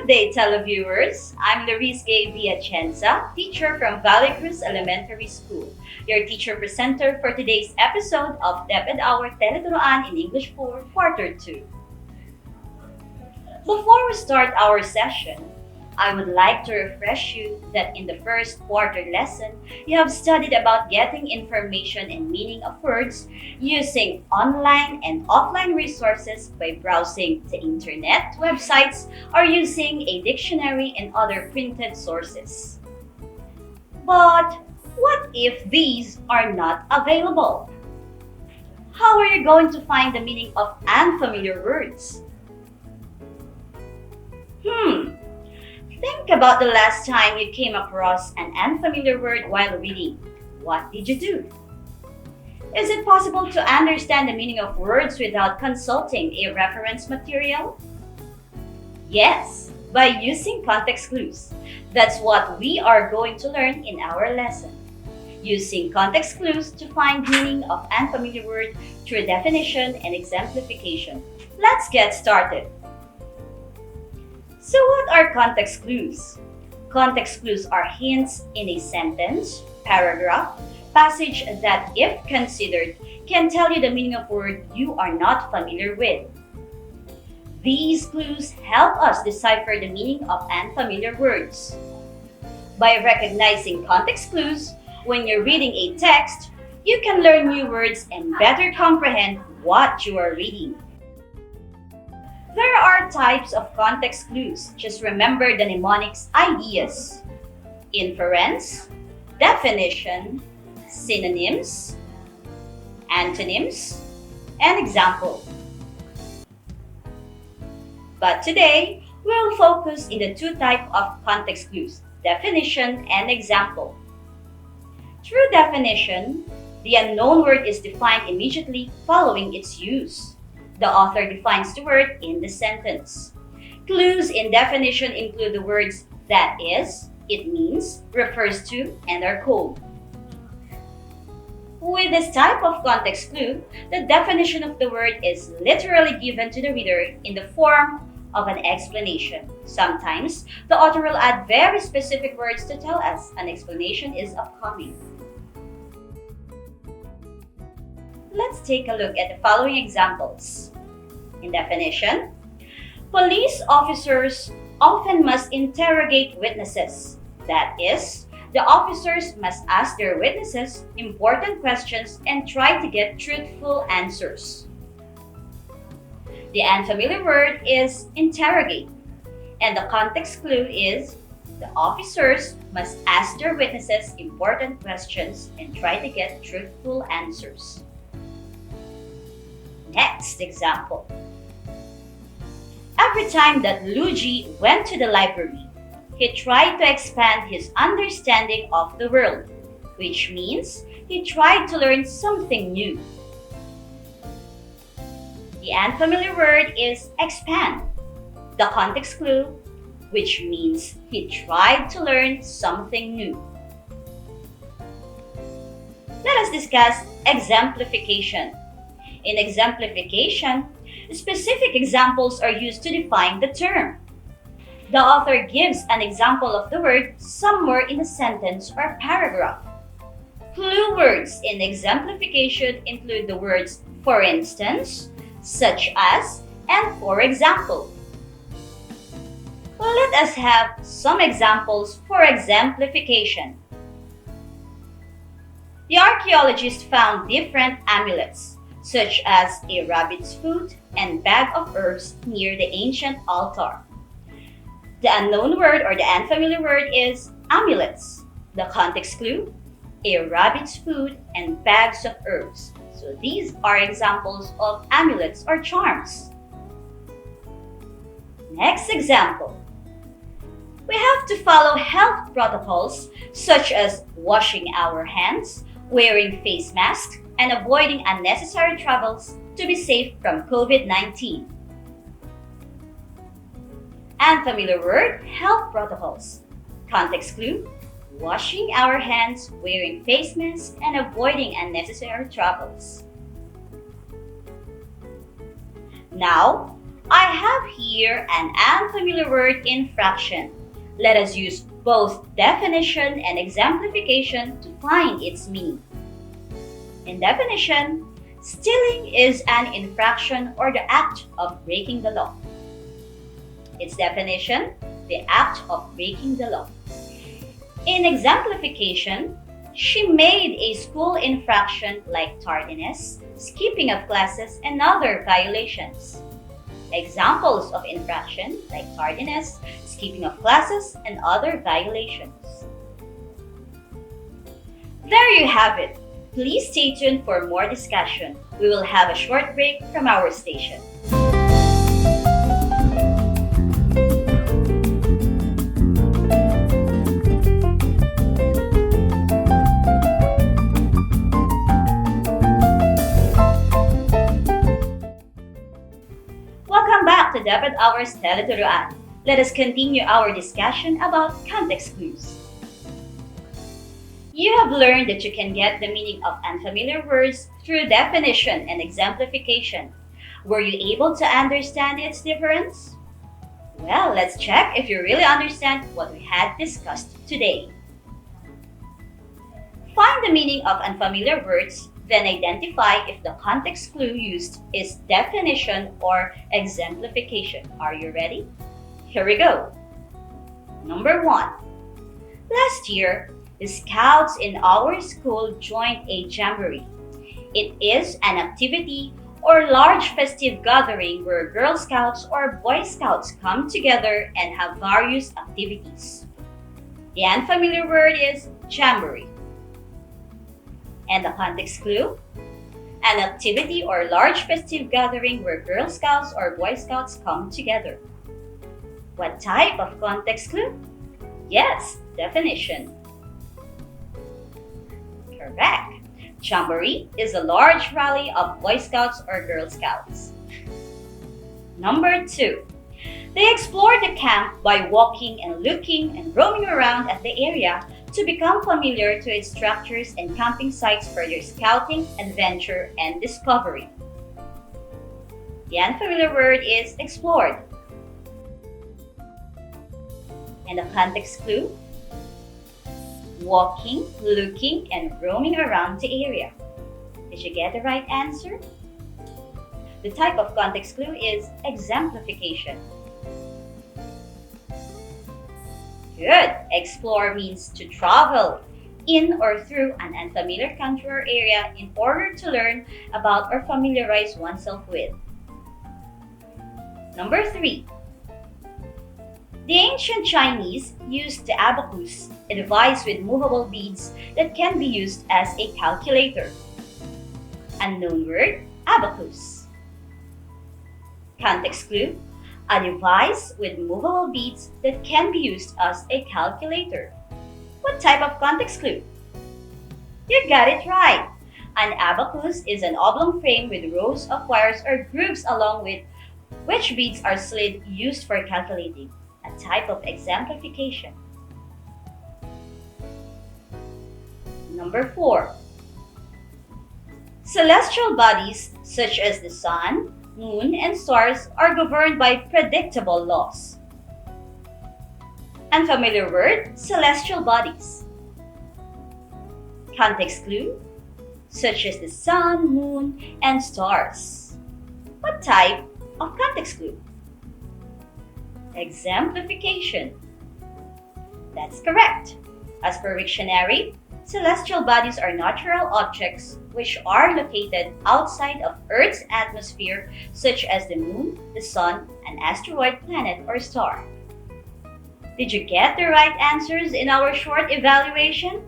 day, televiewers. I'm Larisque Villacenza, teacher from Valley Cruz Elementary School, your teacher presenter for today's episode of DepEd Hour tele-turuan in English 4, Quarter 2. Before we start our session, I would like to refresh you that in the first quarter lesson, you have studied about getting information and meaning of words using online and offline resources by browsing the internet, websites, or using a dictionary and other printed sources. But what if these are not available? How are you going to find the meaning of unfamiliar words? Think about the last time you came across an unfamiliar word while reading. What did you do? Is it possible to understand the meaning of words without consulting a reference material? Yes, by using context clues. That's what we are going to learn in our lesson. Using context clues to find meaning of unfamiliar word through definition and exemplification. Let's get started. So what are context clues? Context clues are hints in a sentence, paragraph, passage that, if considered, can tell you the meaning of a word you are not familiar with. These clues help us decipher the meaning of unfamiliar words. By recognizing context clues, when you're reading a text, you can learn new words and better comprehend what you are reading. There are types of context clues. Just remember the mnemonics ideas: inference, definition, synonyms, antonyms, and example. But today, we'll focus in the two types of context clues, definition and example. Through definition, the unknown word is defined immediately following its use. The author defines the word in the sentence. Clues in definition include the words that is, it means, refers to, and are called. With this type of context clue, the definition of the word is literally given to the reader in the form of an explanation. Sometimes, the author will add very specific words to tell us an explanation is upcoming. Let's take a look at the following examples. In definition, police officers often must interrogate witnesses. That is, the officers must ask their witnesses important questions and try to get truthful answers. The unfamiliar word is interrogate, and the context clue is the officers must ask their witnesses important questions and try to get truthful answers. Next example. Every time that Luigi went to the library, he tried to expand his understanding of the world, which means he tried to learn something new. The unfamiliar word is expand, the context clue, which means he tried to learn something new. Let us discuss exemplification. In exemplification, specific examples are used to define the term. The author gives an example of the word somewhere in a sentence or paragraph. Clue words in exemplification include the words for instance, such as, and for example. Let us have some examples for exemplification. The archaeologists found different amulets, such as a rabbit's foot and bag of herbs near the ancient altar. The unknown word or the unfamiliar word is amulets. The context clue, a rabbit's foot and bags of herbs. So these are examples of amulets or charms. Next example. We have to follow health protocols such as washing our hands, wearing face masks, and avoiding unnecessary travels to be safe from COVID-19. Unfamiliar word, health protocols. Context clue, washing our hands, wearing face masks, and avoiding unnecessary travels. Now, I have here an unfamiliar word infraction. Let us use both definition and exemplification to find its meaning. In definition, stealing is an infraction or the act of breaking the law. Its definition, the act of breaking the law. In exemplification, she made a school infraction like tardiness, skipping of classes, and other violations. Examples of infraction like tardiness, skipping of classes, and other violations. There you have it. Please stay tuned for more discussion. We will have a short break from our station. Welcome back to Dapat Hours Tele-turuan. Let us continue our discussion about context clues. You have learned that you can get the meaning of unfamiliar words through definition and exemplification. Were you able to understand its difference? Well, let's check if you really understand what we had discussed today. Find the meaning of unfamiliar words, then identify if the context clue used is definition or exemplification. Are you ready? Here we go. Number 1. Last year, the scouts in our school joined a jamboree. It is an activity or large festive gathering where Girl Scouts or Boy Scouts come together and have various activities. The unfamiliar word is jamboree. And the context clue? An activity or large festive gathering where Girl Scouts or Boy Scouts come together. What type of context clue? Yes, definition. Correct. Jamboree is a large rally of Boy Scouts or Girl Scouts. Number 2. They explored the camp by walking and looking and roaming around at the area to become familiar to its structures and camping sites for their scouting, adventure, and discovery. The unfamiliar word is explored. And the context clue? Walking, looking, and roaming around the area. Did you get the right answer? The type of context clue is exemplification. Good. Explore means to travel in or through an unfamiliar country or area in order to learn about or familiarize oneself with. Number 3. The ancient Chinese used the abacus, a device with movable beads that can be used as a calculator. Unknown word, abacus. Context clue, a device with movable beads that can be used as a calculator. What type of context clue? You got it right. An abacus is an oblong frame with rows of wires or grooves along with which beads are slid used for calculating. A type of exemplification. Number 4. Celestial bodies such as the sun, moon, and stars are governed by predictable laws. Unfamiliar word, celestial bodies. Context clue, such as the sun, moon, and stars. What type of context clue? Exemplification. That's correct. As per dictionary, celestial bodies are natural objects which are located outside of Earth's atmosphere, such as the moon, the sun, an asteroid, planet, or star. Did you get the right answers in our short evaluation?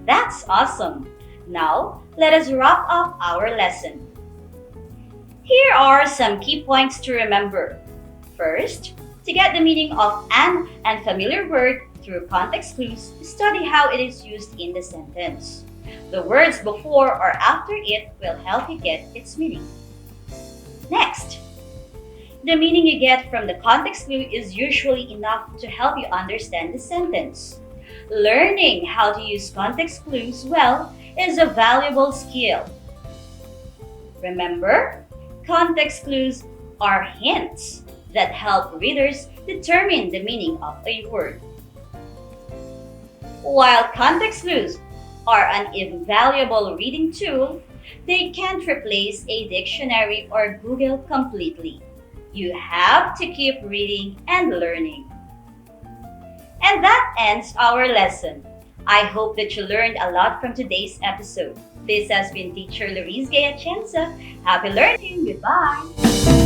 That's awesome! Now, let us wrap up our lesson. Here are some key points to remember. First, to get the meaning of an unfamiliar word through context clues, study how it is used in the sentence. The words before or after it will help you get its meaning. Next, the meaning you get from the context clue is usually enough to help you understand the sentence. Learning how to use context clues well is a valuable skill. Remember, context clues are hints that help readers determine the meaning of a word. While context clues are an invaluable reading tool, they can't replace a dictionary or Google completely. You have to keep reading and learning. And that ends our lesson. I hope that you learned a lot from today's episode. This has been Teacher Louise Gayachenza. Happy learning. Goodbye.